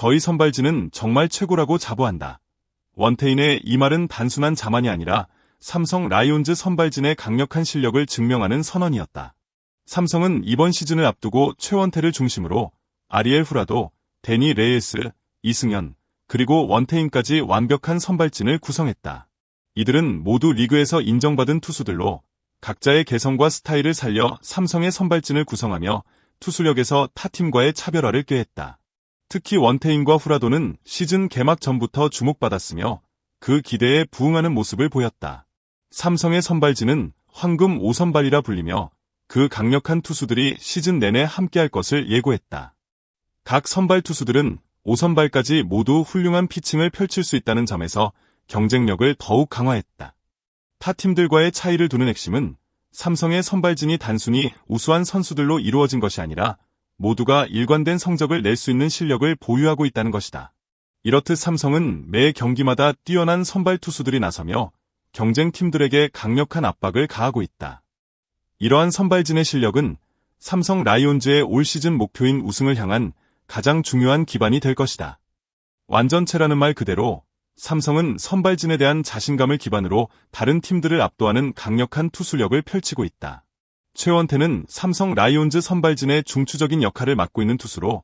저희 선발진은 정말 최고라고 자부한다. 원태인의 이 말은 단순한 자만이 아니라 삼성 라이온즈 선발진의 강력한 실력을 증명하는 선언이었다. 삼성은 이번 시즌을 앞두고 최원태를 중심으로 아리엘 후라도, 데니 레이스, 이승현, 그리고 원태인까지 완벽한 선발진을 구성했다. 이들은 모두 리그에서 인정받은 투수들로 각자의 개성과 스타일을 살려 삼성의 선발진을 구성하며 투수력에서 타팀과의 차별화를 꾀했다. 특히 원태인과 후라도는 시즌 개막 전부터 주목받았으며 그 기대에 부응하는 모습을 보였다. 삼성의 선발진은 황금 5선발이라 불리며 그 강력한 투수들이 시즌 내내 함께할 것을 예고했다. 각 선발 투수들은 5선발까지 모두 훌륭한 피칭을 펼칠 수 있다는 점에서 경쟁력을 더욱 강화했다. 타 팀들과의 차이를 두는 핵심은 삼성의 선발진이 단순히 우수한 선수들로 이루어진 것이 아니라 모두가 일관된 성적을 낼 수 있는 실력을 보유하고 있다는 것이다. 이렇듯 삼성은 매 경기마다 뛰어난 선발 투수들이 나서며 경쟁 팀들에게 강력한 압박을 가하고 있다. 이러한 선발진의 실력은 삼성 라이온즈의 올 시즌 목표인 우승을 향한 가장 중요한 기반이 될 것이다. 완전체라는 말 그대로 삼성은 선발진에 대한 자신감을 기반으로 다른 팀들을 압도하는 강력한 투수력을 펼치고 있다. 최원태는 삼성 라이온즈 선발진의 중추적인 역할을 맡고 있는 투수로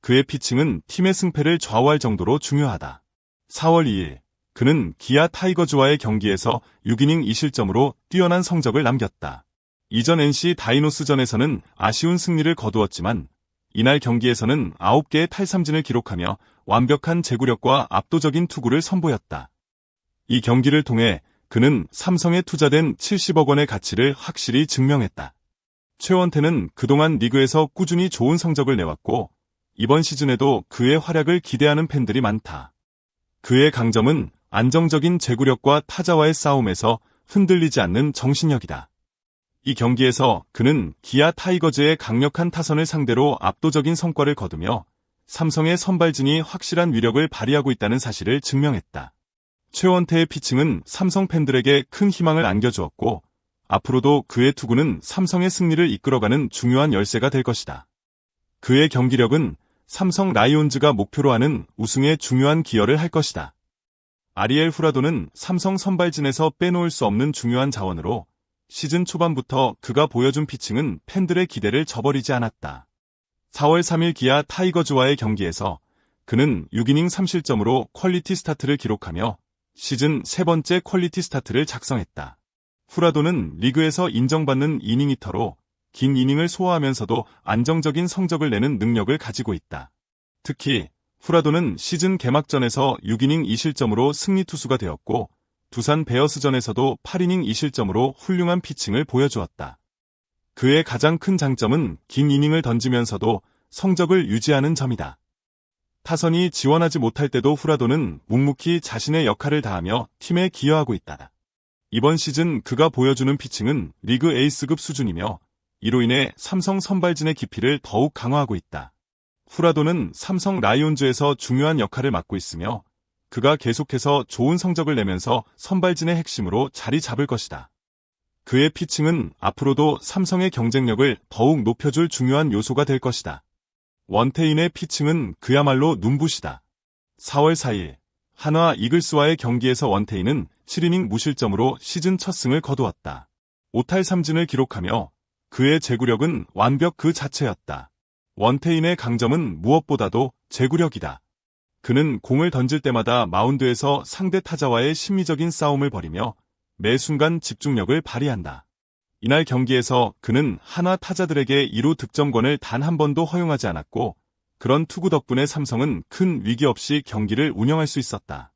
그의 피칭은 팀의 승패를 좌우할 정도로 중요하다. 4월 2일 그는 기아 타이거즈와의 경기에서 6이닝 2실점으로 뛰어난 성적을 남겼다. 이전 NC 다이노스전에서는 아쉬운 승리를 거두었지만 이날 경기에서는 9개의 탈삼진을 기록하며 완벽한 제구력과 압도적인 투구를 선보였다. 이 경기를 통해 그는 삼성에 투자된 70억 원의 가치를 확실히 증명했다. 최원태는 그동안 리그에서 꾸준히 좋은 성적을 내왔고 이번 시즌에도 그의 활약을 기대하는 팬들이 많다. 그의 강점은 안정적인 제구력과 타자와의 싸움에서 흔들리지 않는 정신력이다. 이 경기에서 그는 기아 타이거즈의 강력한 타선을 상대로 압도적인 성과를 거두며 삼성의 선발진이 확실한 위력을 발휘하고 있다는 사실을 증명했다. 최원태의 피칭은 삼성 팬들에게 큰 희망을 안겨주었고 앞으로도 그의 투구는 삼성의 승리를 이끌어가는 중요한 열쇠가 될 것이다. 그의 경기력은 삼성 라이온즈가 목표로 하는 우승에 중요한 기여를 할 것이다. 아리엘 후라도는 삼성 선발진에서 빼놓을 수 없는 중요한 자원으로 시즌 초반부터 그가 보여준 피칭은 팬들의 기대를 저버리지 않았다. 4월 3일 기아 타이거즈와의 경기에서 그는 6이닝 3실점으로 퀄리티 스타트를 기록하며 시즌 세 번째 퀄리티 스타트를 작성했다. 후라도는 리그에서 인정받는 이닝 히터로 긴 이닝을 소화하면서도 안정적인 성적을 내는 능력을 가지고 있다. 특히 후라도는 시즌 개막전에서 6이닝 2실점으로 승리 투수가 되었고 두산 베어스전에서도 8이닝 2실점으로 훌륭한 피칭을 보여주었다. 그의 가장 큰 장점은 긴 이닝을 던지면서도 성적을 유지하는 점이다. 타선이 지원하지 못할 때도 후라도는 묵묵히 자신의 역할을 다하며 팀에 기여하고 있다. 이번 시즌 그가 보여주는 피칭은 리그 에이스급 수준이며 이로 인해 삼성 선발진의 깊이를 더욱 강화하고 있다. 후라도는 삼성 라이온즈에서 중요한 역할을 맡고 있으며 그가 계속해서 좋은 성적을 내면서 선발진의 핵심으로 자리 잡을 것이다. 그의 피칭은 앞으로도 삼성의 경쟁력을 더욱 높여줄 중요한 요소가 될 것이다. 원태인의 피칭은 그야말로 눈부시다. 4월 4일 한화 이글스와의 경기에서 원태인은 7이닝 무실점으로 시즌 첫 승을 거두었다. 5탈3진을 기록하며 그의 제구력은 완벽 그 자체였다. 원태인의 강점은 무엇보다도 제구력이다. 그는 공을 던질 때마다 마운드에서 상대 타자와의 심리적인 싸움을 벌이며 매 순간 집중력을 발휘한다. 이날 경기에서 그는 한화 타자들에게 2루 득점권을 단 한 번도 허용하지 않았고 그런 투구 덕분에 삼성은 큰 위기 없이 경기를 운영할 수 있었다.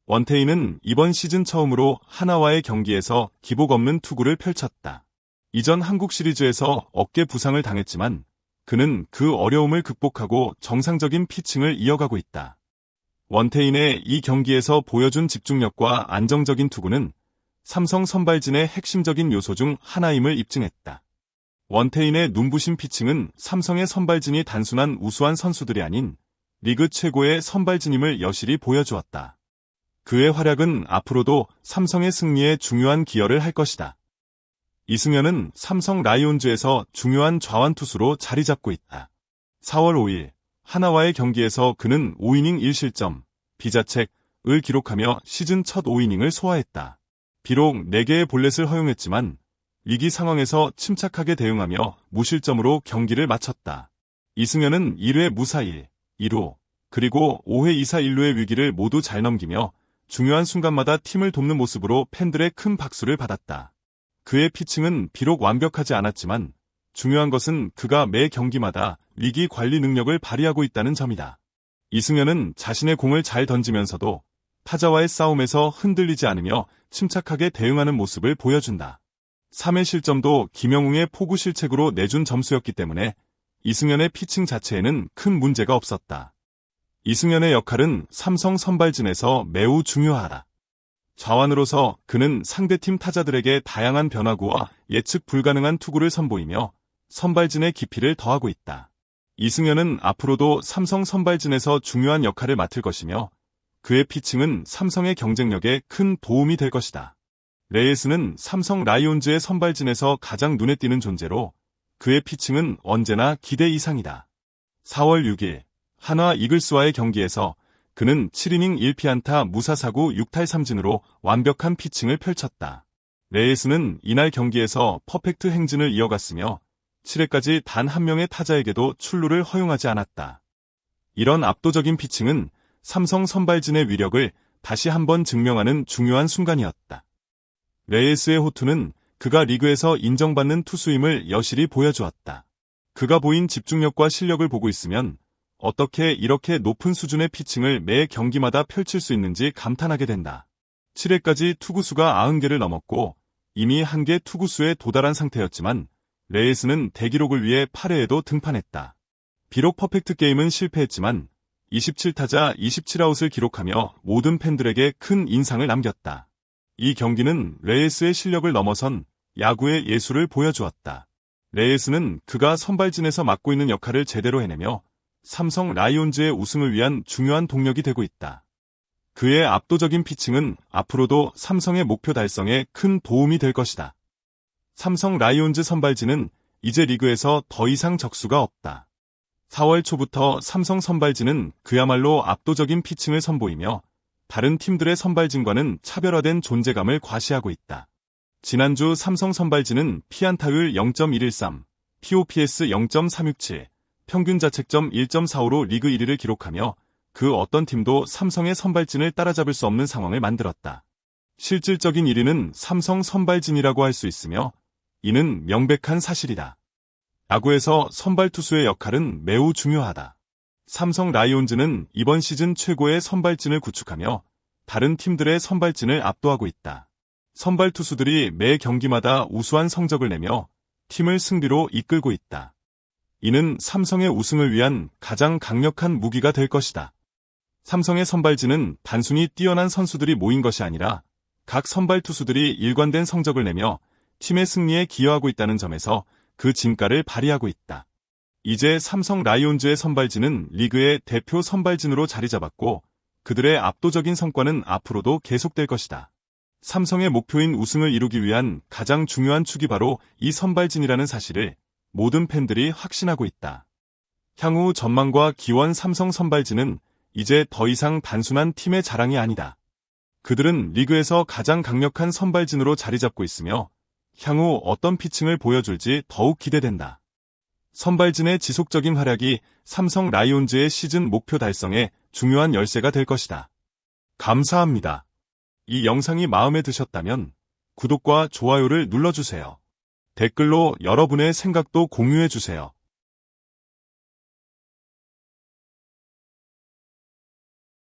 원태인은 이번 시즌 처음으로 한화와의 경기에서 기복 없는 투구를 펼쳤다. 이전 한국 시리즈에서 어깨 부상을 당했지만 그는 그 어려움을 극복하고 정상적인 피칭을 이어가고 있다. 원태인의 이 경기에서 보여준 집중력과 안정적인 투구는 삼성 선발진의 핵심적인 요소 중 하나임을 입증했다. 원태인의 눈부신 피칭은 삼성의 선발진이 단순한 우수한 선수들이 아닌 리그 최고의 선발진임을 여실히 보여주었다. 그의 활약은 앞으로도 삼성의 승리에 중요한 기여를 할 것이다. 이승현은 삼성 라이온즈에서 중요한 좌완 투수로 자리 잡고 있다. 4월 5일 하나와의 경기에서 그는 5이닝 1실점, 비자책을 기록하며 시즌 첫 5이닝을 소화했다. 비록 4개의 볼넷을 허용했지만 위기 상황에서 침착하게 대응하며 무실점으로 경기를 마쳤다. 이승현은 1회 무사 1, 2루, 그리고 5회 2사 1루의 위기를 모두 잘 넘기며 중요한 순간마다 팀을 돕는 모습으로 팬들의 큰 박수를 받았다. 그의 피칭은 비록 완벽하지 않았지만 중요한 것은 그가 매 경기마다 위기 관리 능력을 발휘하고 있다는 점이다. 이승현은 자신의 공을 잘 던지면서도 타자와의 싸움에서 흔들리지 않으며 침착하게 대응하는 모습을 보여준다. 3회 실점도 김영웅의 포구 실책으로 내준 점수였기 때문에 이승현의 피칭 자체에는 큰 문제가 없었다. 이승현의 역할은 삼성 선발진에서 매우 중요하다. 좌완으로서 그는 상대팀 타자들에게 다양한 변화구와 예측 불가능한 투구를 선보이며 선발진의 깊이를 더하고 있다. 이승현은 앞으로도 삼성 선발진에서 중요한 역할을 맡을 것이며 그의 피칭은 삼성의 경쟁력에 큰 도움이 될 것이다. 레이스는 삼성 라이온즈의 선발진에서 가장 눈에 띄는 존재로 그의 피칭은 언제나 기대 이상이다. 4월 6일 한화 이글스와의 경기에서 그는 7이닝 1피안타 무사사구 6탈3진으로 완벽한 피칭을 펼쳤다. 레이스는 이날 경기에서 퍼펙트 행진을 이어갔으며 7회까지 단 한 명의 타자에게도 출루를 허용하지 않았다. 이런 압도적인 피칭은 삼성 선발진의 위력을 다시 한번 증명하는 중요한 순간이었다. 레이스의 호투는 그가 리그에서 인정받는 투수임을 여실히 보여주었다. 그가 보인 집중력과 실력을 보고 있으면 어떻게 이렇게 높은 수준의 피칭을 매 경기마다 펼칠 수 있는지 감탄하게 된다. 7회까지 투구수가 90개를 넘었고 이미 한개 투구수에 도달한 상태였지만 레이스는 대기록을 위해 8회에도 등판했다. 비록 퍼펙트 게임은 실패했지만 27타자 27아웃을 기록하며 모든 팬들에게 큰 인상을 남겼다. 이 경기는 레이스의 실력을 넘어선 야구의 예술을 보여주었다. 레이스는 그가 선발진에서 맡고 있는 역할을 제대로 해내며 삼성 라이온즈의 우승을 위한 중요한 동력이 되고 있다. 그의 압도적인 피칭은 앞으로도 삼성의 목표 달성에 큰 도움이 될 것이다. 삼성 라이온즈 선발진은 이제 리그에서 더 이상 적수가 없다. 4월 초부터 삼성 선발진은 그야말로 압도적인 피칭을 선보이며 다른 팀들의 선발진과는 차별화된 존재감을 과시하고 있다. 지난주 삼성 선발진은 피안타율 0.113, POPS 0.367, 평균 자책점 1.45로 리그 1위를 기록하며 그 어떤 팀도 삼성의 선발진을 따라잡을 수 없는 상황을 만들었다. 실질적인 1위는 삼성 선발진이라고 할 수 있으며 이는 명백한 사실이다. 야구에서 선발 투수의 역할은 매우 중요하다. 삼성 라이온즈는 이번 시즌 최고의 선발진을 구축하며 다른 팀들의 선발진을 압도하고 있다. 선발 투수들이 매 경기마다 우수한 성적을 내며 팀을 승리로 이끌고 있다. 이는 삼성의 우승을 위한 가장 강력한 무기가 될 것이다. 삼성의 선발진은 단순히 뛰어난 선수들이 모인 것이 아니라 각 선발 투수들이 일관된 성적을 내며 팀의 승리에 기여하고 있다는 점에서 그 진가를 발휘하고 있다. 이제 삼성 라이온즈의 선발진은 리그의 대표 선발진으로 자리 잡았고 그들의 압도적인 성과는 앞으로도 계속될 것이다. 삼성의 목표인 우승을 이루기 위한 가장 중요한 축이 바로 이 선발진이라는 사실을 모든 팬들이 확신하고 있다. 향후 전망과 기원 삼성 선발진은 이제 더 이상 단순한 팀의 자랑이 아니다. 그들은 리그에서 가장 강력한 선발진으로 자리 잡고 있으며 향후 어떤 피칭을 보여줄지 더욱 기대된다. 선발진의 지속적인 활약이 삼성 라이온즈의 시즌 목표 달성에 중요한 열쇠가 될 것이다. 감사합니다. 이 영상이 마음에 드셨다면 구독과 좋아요를 눌러주세요. 댓글로 여러분의 생각도 공유해주세요.